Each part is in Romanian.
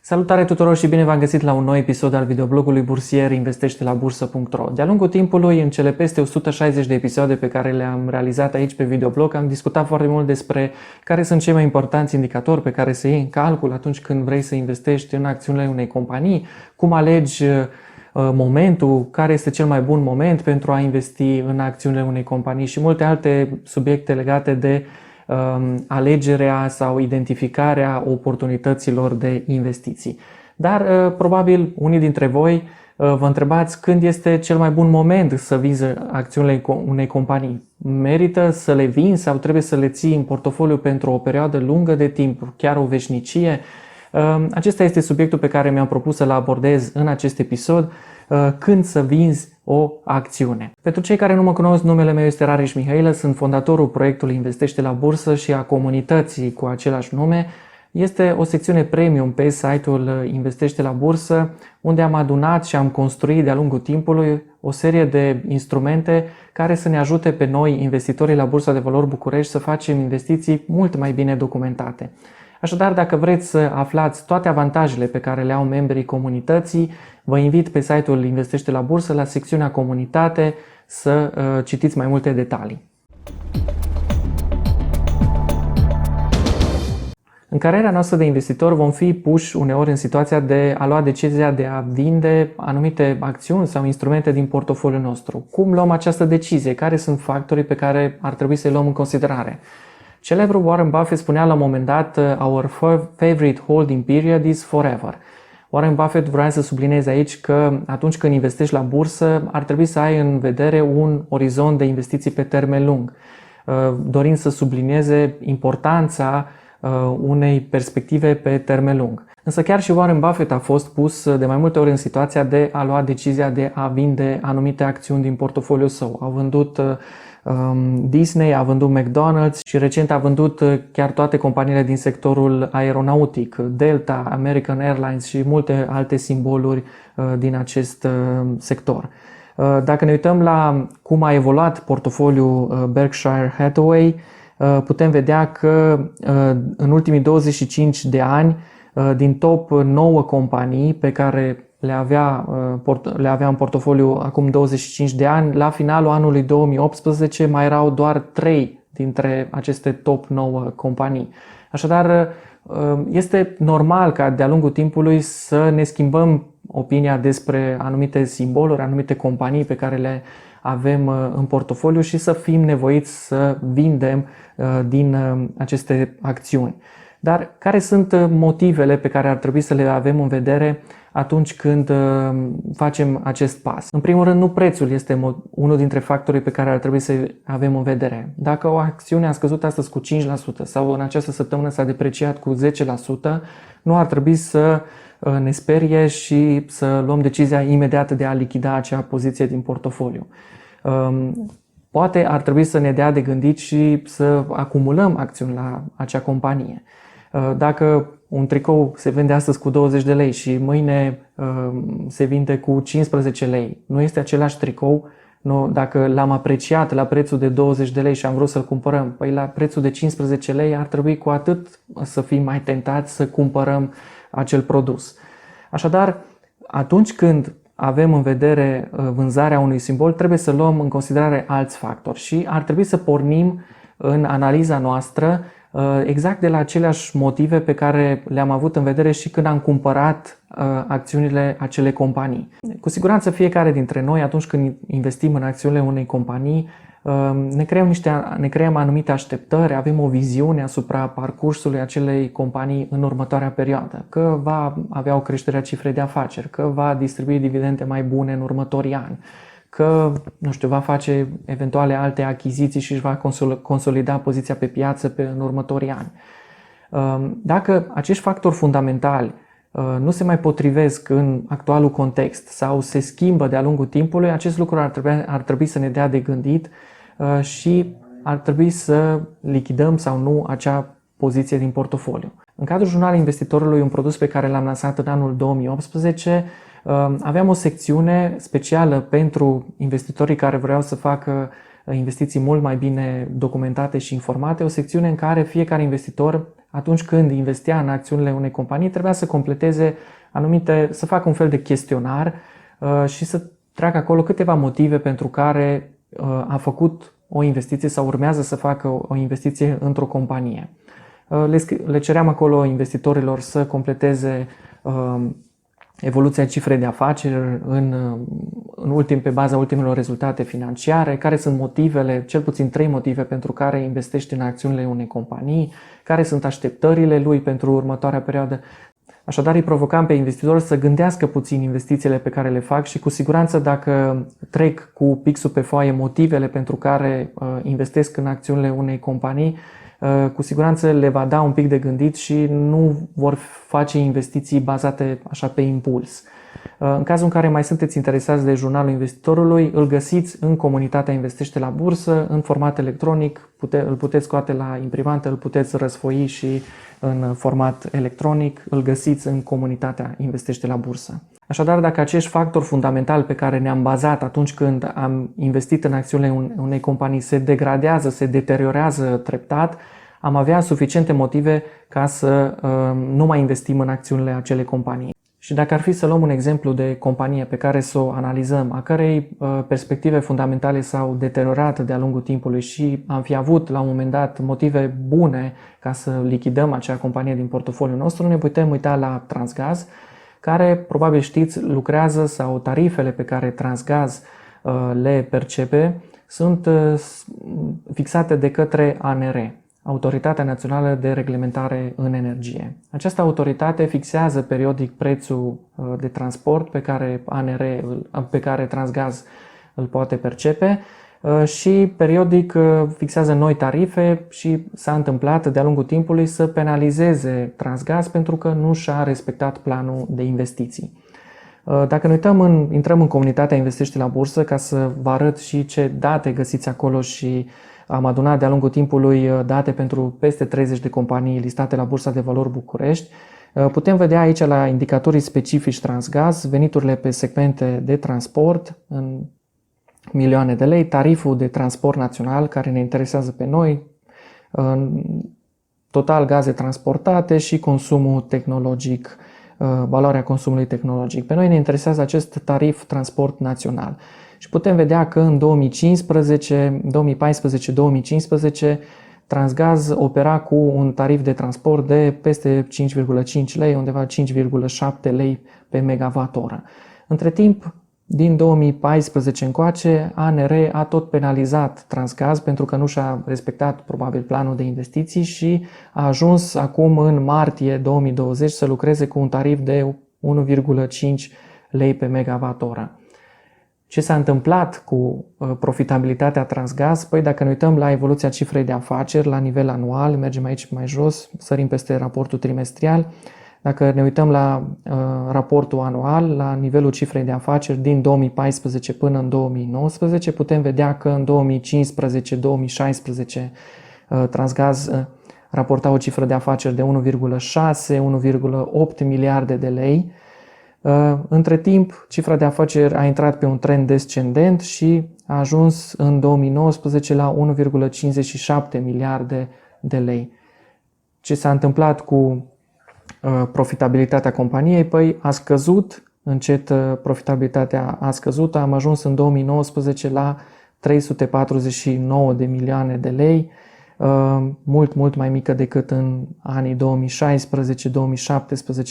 Salutare tuturor și bine v-am găsit la un nou episod al videoblogului bursier investește-la-bursă.ro. De-a lungul timpului, în cele peste 160 de episoade pe care le-am realizat aici pe videoblog, am discutat foarte mult despre care sunt cei mai importanți indicatori pe care să iei în calcul atunci când vrei să investești în acțiunile unei companii, cum alegi momentul, care este cel mai bun moment pentru a investi în acțiunile unei companii și multe alte subiecte legate de alegerea sau identificarea oportunităților de investiții. Dar probabil unii dintre voi vă întrebați când este cel mai bun moment să vinzi acțiunile unei companii. Merită să le vinzi sau trebuie să le ții în portofoliu pentru o perioadă lungă de timp, chiar o veșnicie? Acesta este subiectul pe care mi-am propus să-l abordez în acest episod, când să vinzi o acțiune. Pentru cei care nu mă cunosc, numele meu este Rareș Mihailă, sunt fondatorul proiectului Investește la Bursă și a comunității cu același nume. Este o secțiune premium pe site-ul Investește la Bursă, unde am adunat și am construit de-a lungul timpului o serie de instrumente care să ne ajute pe noi, investitorii la Bursa de Valori București, să facem investiții mult mai bine documentate. Așadar, dacă vreți să aflați toate avantajele pe care le au membrii comunității, vă invit pe site-ul Investește la Bursă, la secțiunea Comunitate, să citiți mai multe detalii. În cariera noastră de investitor vom fi puși uneori în situația de a lua decizia de a vinde anumite acțiuni sau instrumente din portofoliul nostru. Cum luăm această decizie? Care sunt factorii pe care ar trebui să-i luăm în considerare? Celebrul Warren Buffett spunea la un moment dat: "Our favorite holding period is forever." Warren Buffett vrea să sublinieze aici că atunci când investești la bursă ar trebui să ai în vedere un orizont de investiții pe termen lung, dorind să sublinieze importanța unei perspective pe termen lung. Însă chiar și Warren Buffett a fost pus de mai multe ori în situația de a lua decizia de a vinde anumite acțiuni din portofoliul său. A vândut Disney, a vândut McDonald's și recent a vândut chiar toate companiile din sectorul aeronautic, Delta, American Airlines și multe alte simboluri din acest sector. Dacă ne uităm la cum a evoluat portofoliul Berkshire Hathaway, putem vedea că în ultimii 25 de ani, din top 9 companii pe care le avea în portofoliu acum 25 de ani, la finalul anului 2018 mai erau doar 3 dintre aceste top 9 companii. Așadar, este normal ca de-a lungul timpului să ne schimbăm opinia despre anumite simboluri, anumite companii pe care le avem în portofoliu și să fim nevoiți să vindem din aceste acțiuni. Dar care sunt motivele pe care ar trebui să le avem în vedere atunci când facem acest pas? În primul rând, nu prețul este unul dintre factorii pe care ar trebui să avem în vedere. Dacă o acțiune a scăzut astăzi cu 5% sau în această săptămână s-a depreciat cu 10%, nu ar trebui să ne sperie și să luăm decizia imediată de a lichida acea poziție din portofoliu. Poate ar trebui să ne dea de gândit și să acumulăm acțiuni la acea companie. Dacă un tricou se vinde astăzi cu 20 de lei și mâine se vinde cu 15 lei, nu este același tricou? Dacă l-am apreciat la prețul de 20 de lei și am vrut să-l cumpărăm, păi la prețul de 15 lei ar trebui cu atât să fim mai tentați să cumpărăm acel produs. Așadar, atunci când avem în vedere vânzarea unui simbol, trebuie să luăm în considerare alți factori și ar trebui să pornim în analiza noastră exact de la aceleași motive pe care le-am avut în vedere și când am cumpărat acțiunile acelei companii. Cu siguranță fiecare dintre noi, atunci când investim în acțiunile unei companii, ne creăm anumite așteptări, avem o viziune asupra parcursului acelei companii în următoarea perioadă, că va avea o creștere a cifrei de afaceri, că va distribui dividende mai bune în următorii ani, că, va face eventuale alte achiziții și își va consolida poziția pe piață în următorii ani. Dacă acești factori fundamentali nu se mai potrivesc în actualul context sau se schimbă de-a lungul timpului, acest lucru ar trebui să ne dea de gândit și ar trebui să lichidăm sau nu acea poziție din portofoliu. În cadrul Jurnalului Investitorului, un produs pe care l-am lansat în anul 2018, aveam o secțiune specială pentru investitorii care vreau să facă investiții mult mai bine documentate și informate, o secțiune în care fiecare investitor atunci când investea în acțiunile unei companii, trebuia să completeze să facă un fel de chestionar și să treacă acolo câteva motive pentru care a făcut o investiție sau urmează să facă o investiție într-o companie. Le ceream acolo investitorilor să completeze evoluția cifrei de afaceri pe baza ultimelor rezultate financiare, care sunt motivele, cel puțin 3 motive pentru care investește în acțiunile unei companii, care sunt așteptările lui pentru următoarea perioadă. Așadar îi provocam pe investitori să gândească puțin investițiile pe care le fac și cu siguranță dacă trec cu pixul pe foaie motivele pentru care investesc în acțiunile unei companii, cu siguranță le va da un pic de gândit și nu vor face investiții bazate așa pe impuls. În cazul în care mai sunteți interesați de jurnalul investitorului, îl găsiți în comunitatea Investește la Bursă, în format electronic, îl puteți scoate la imprimantă, îl puteți răsfoi și în format electronic, îl găsiți în comunitatea Investește la Bursă. Așadar, dacă acești factori fundamentali pe care ne-am bazat atunci când am investit în acțiunile unei companii se degradează, se deteriorează treptat, am avea suficiente motive ca să nu mai investim în acțiunile acelei companii. Și dacă ar fi să luăm un exemplu de companie pe care să o analizăm, a cărei perspective fundamentale s-au deteriorat de-a lungul timpului și am fi avut la un moment dat motive bune ca să lichidăm acea companie din portofoliul nostru, ne putem uita la Transgaz, care, probabil știți, lucrează sau tarifele pe care Transgaz le percepe sunt fixate de către ANR, Autoritatea Națională de Reglementare în Energie. Această autoritate fixează periodic prețul de transport pe care Transgaz îl poate percepe și periodic fixează noi tarife și s-a întâmplat de-a lungul timpului să penalizeze Transgaz pentru că nu și-a respectat planul de investiții. Dacă ne intrăm în comunitatea Investește la Bursă ca să vă arăt și ce date găsiți acolo și am adunat de-a lungul timpului date pentru peste 30 de companii listate la Bursa de Valori București. Putem vedea aici la indicatorii specifici Transgaz, veniturile pe segmente de transport în milioane de lei, tariful de transport național care ne interesează pe noi, total gaze transportate și consumul tehnologic, valoarea consumului tehnologic. Pe noi ne interesează acest tarif transport național. Și putem vedea că în 2014-2015 Transgaz opera cu un tarif de transport de peste 5,5 lei, undeva 5,7 lei pe megawattoră. Între timp, din 2014 încoace, ANR a tot penalizat Transgaz pentru că nu și-a respectat probabil planul de investiții și a ajuns acum în martie 2020 să lucreze cu un tarif de 1,5 lei pe megawattoră. Ce s-a întâmplat cu profitabilitatea Transgaz? Păi dacă ne uităm la evoluția cifrei de afaceri la nivel anual, mergem aici mai jos, sărim peste raportul trimestrial. Dacă ne uităm la raportul anual, la nivelul cifrei de afaceri din 2014 până în 2019, putem vedea că în 2015-2016 Transgaz raporta o cifră de afaceri de 1,6-1,8 miliarde de lei. Între timp, cifra de afaceri a intrat pe un trend descendent și a ajuns în 2019 la 1,57 miliarde de lei. Ce s-a întâmplat cu profitabilitatea companiei? Păi a scăzut, încet profitabilitatea a scăzut, am ajuns în 2019 la 349 de milioane de lei, mult mai mică decât în anii 2016-2017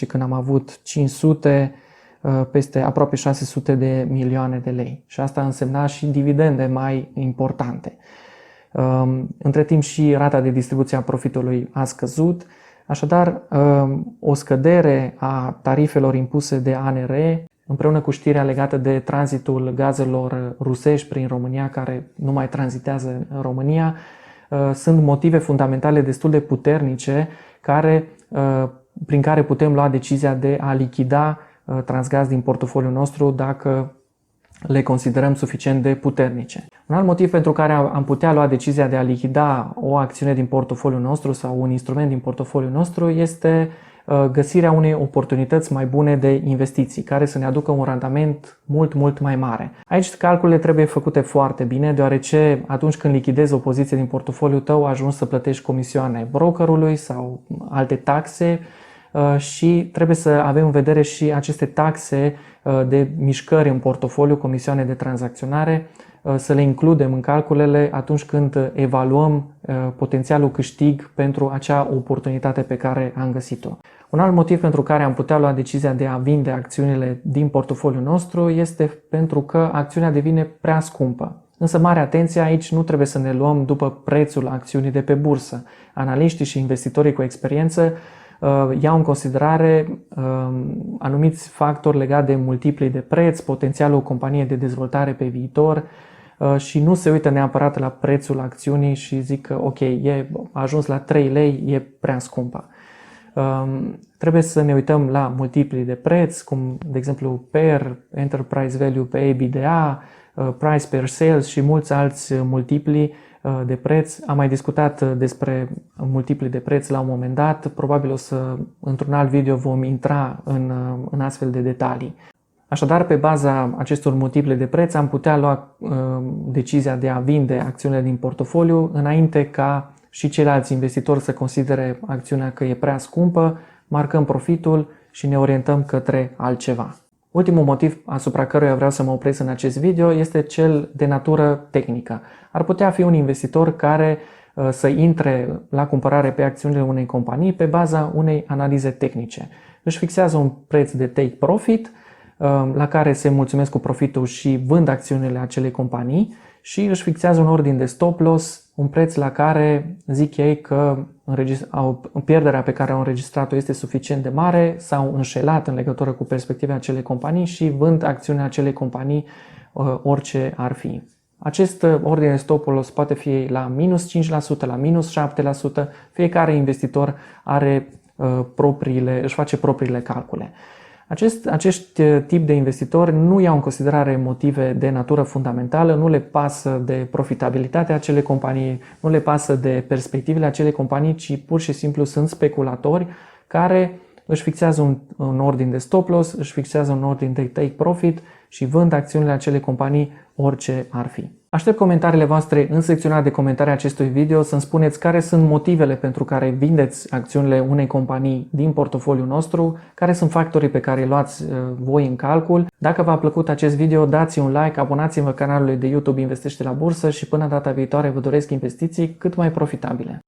când am avut 500, peste aproape 600 de milioane de lei. Și asta însemna și dividende mai importante. Între timp și rata de distribuție a profitului a scăzut. Așadar, o scădere a tarifelor impuse de ANR, împreună cu știrea legată de tranzitul gazelor rusești prin România, care nu mai tranzitează în România, sunt motive fundamentale destul de puternice prin care putem lua decizia de a lichida Transgaz din portofoliul nostru dacă le considerăm suficient de puternice. Un alt motiv pentru care am putea lua decizia de a lichida o acțiune din portofoliul nostru sau un instrument din portofoliul nostru este găsirea unei oportunități mai bune de investiții, care să ne aducă un randament mult mai mare. Aici calculele trebuie făcute foarte bine, deoarece atunci când lichidezi o poziție din portofoliul tău, ajungi să plătești comisioane brokerului sau alte taxe și trebuie să avem în vedere și aceste taxe de mișcări în portofoliu, comisioane de tranzacționare, să le includem în calculele atunci când evaluăm potențialul câștig pentru acea oportunitate pe care am găsit-o. Un alt motiv pentru care am putea lua decizia de a vinde acțiunile din portofoliul nostru este pentru că acțiunea devine prea scumpă. Însă mare atenție, aici nu trebuie să ne luăm după prețul acțiunii de pe bursă. Analiștii și investitorii cu experiență iau în considerare anumiți factori legate de multiplii de preț, potențialul companiei de dezvoltare pe viitor și nu se uită neapărat la prețul acțiunii și zic că ok, a ajuns la 3 lei, e prea scumpă. Trebuie să ne uităm la multiplii de preț, cum de exemplu PER, Enterprise Value pe EBITDA, Price per Sales și mulți alți multipli de preț. Am mai discutat despre multipli de preț la un moment dat, probabil într-un alt video vom intra în astfel de detalii. Așadar, pe baza acestor multiple de preț am putea lua decizia de a vinde acțiunile din portofoliu înainte ca și ceilalți investitori să considere acțiunea că e prea scumpă, marcăm profitul și ne orientăm către altceva. Ultimul motiv asupra căruia vreau să mă opresc în acest video este cel de natură tehnică. Ar putea fi un investitor care să intre la cumpărare pe acțiunile unei companii pe baza unei analize tehnice. Își fixează un preț de take profit la care se mulțumesc cu profitul și vând acțiunile acelei companii și își fixează un ordin de stop loss, un preț la care zic ei că pierderea pe care au înregistrat-o este suficient de mare, s-au înșelat în legătură cu perspectiva acelei companii și vând acțiunea acelei companii orice ar fi. Acest ordine de stop loss poate fi la minus 5%, la minus 7%, fiecare investitor își face propriile calcule. Acești tip de investitori nu iau în considerare motive de natură fundamentală, nu le pasă de profitabilitatea acelei companii, nu le pasă de perspectivele acelei companii, ci pur și simplu sunt speculatori care își fixează un ordin de stop loss, își fixează un ordin de take profit și vând acțiunile acelei companii orice ar fi. Aștept comentariile voastre în secțiunea de comentarii acestui video să-mi spuneți care sunt motivele pentru care vindeți acțiunile unei companii din portofoliul nostru, care sunt factorii pe care îi luați voi în calcul. Dacă v-a plăcut acest video, dați un like, abonați-vă canalului de YouTube Investește la Bursă și până data viitoare vă doresc investiții cât mai profitabile.